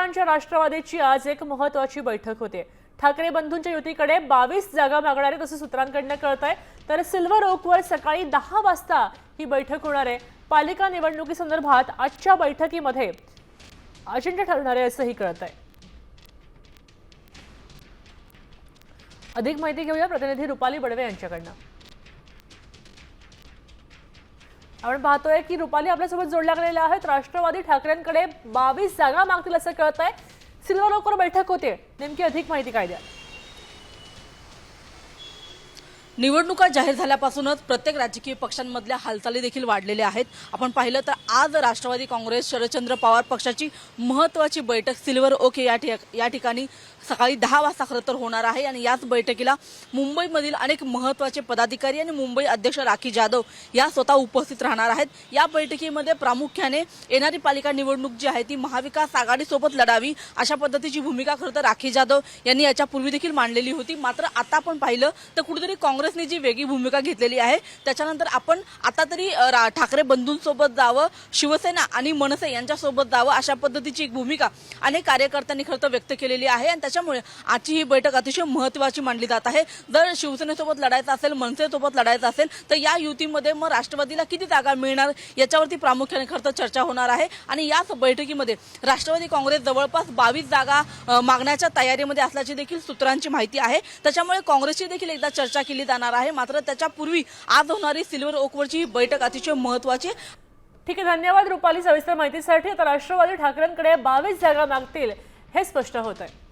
पवारांच्या राष्ट्रवादीची आज एक महत्त्वाची बैठक होते। ठाकरे बंधूंच्या युतीकडे 22 जागा मागणार आहेत असं सूत्रांकडून कळतंय। तर सिल्वर ओकवर सकाळी 10 वाजता ही बैठक होणार आहे। पालिका निवडणुकीसंदर्भात आजच्या बैठकीमध्ये अजेंडा ठरणार आहे असंही कळतंय। अधिक माहिती घेऊया प्रतिनिधी रुपाली बडवे यांच्याकडून। आपण पाहतोय की रुपाली आपल्यासोबत जोडल्या गेलेल्या आहेत। राष्ट्रवादी ठाकरेंकडे 22 जागा मागतील असं कळतंय। सिल्वर ओकवर बैठक होते, नेमकी अधिक माहिती काय द्या? निवडणुका जाहीर झाल्यापासूनच प्रत्येक राजकीय पक्षांमधल्या हालचाली देखील वाढलेल्या आहेत। आपण पाहिलं तर आज राष्ट्रवादी काँग्रेस शरदचंद्र पवार पक्षाची महत्त्वाची बैठक सिल्वर ओक या ठिकाणी सकाळी 10 वाजता खरं तर होणार आहे आणि याच बैठकीला मुंबईमधील अनेक महत्त्वाचे पदाधिकारी आणि मुंबई अध्यक्ष राखी जाधव या स्वतः उपस्थित राहणार आहेत। या बैठकीमध्ये प्रामुख्याने येणारी पालिका निवडणूक जी आहे ती महाविकास आघाडीसोबत लढावी अशा पद्धतीची भूमिका खरं तर राखी जाधव यांनी याच्यापूर्वी देखील मांडलेली होती। मात्र आता आपण पाहिलं तर कुठेतरी काँग्रेसने जी वेगळी भूमिका घेतलेली आहे त्याच्यानंतर आपण आता तरी ठाकरे बंधूंसोबत जावं, शिवसेना आणि मनसे यांच्यासोबत जावं अशा पद्धतीची एक भूमिका अनेक कार्यकर्त्यांनी खरं तर व्यक्त केलेली आहे आणि त्याच्यामुळे आजची ही बैठक अतिशय महत्त्वाची मानली जात आहे। जर शिवसेनेसोबत लढायचं असेल, मनसेसोबत लढायचं असेल तर या युतीमध्ये मग राष्ट्रवादीला किती जागा मिळणार याच्यावरती प्रामुख्याने खरं तर चर्चा होणार आहे आणि याच बैठकीमध्ये राष्ट्रवादी काँग्रेस जवळपास 22 जागा मागण्याच्या तयारीमध्ये असल्याची देखील सूत्रांची माहिती आहे। त्याच्यामुळे काँग्रेसची देखील एकदा चर्चा केली जाणार आहे। मात्र त्याच्यापूर्वी आज होणारी सिल्वर ओकवरची ही बैठक अतिशय महत्त्वाची। ठीक आहे, धन्यवाद रुपाली सविस्तर माहितीसाठी। आता राष्ट्रवादी ठाकरेंकडे 22 जागा मागतील हे स्पष्ट होत आहे।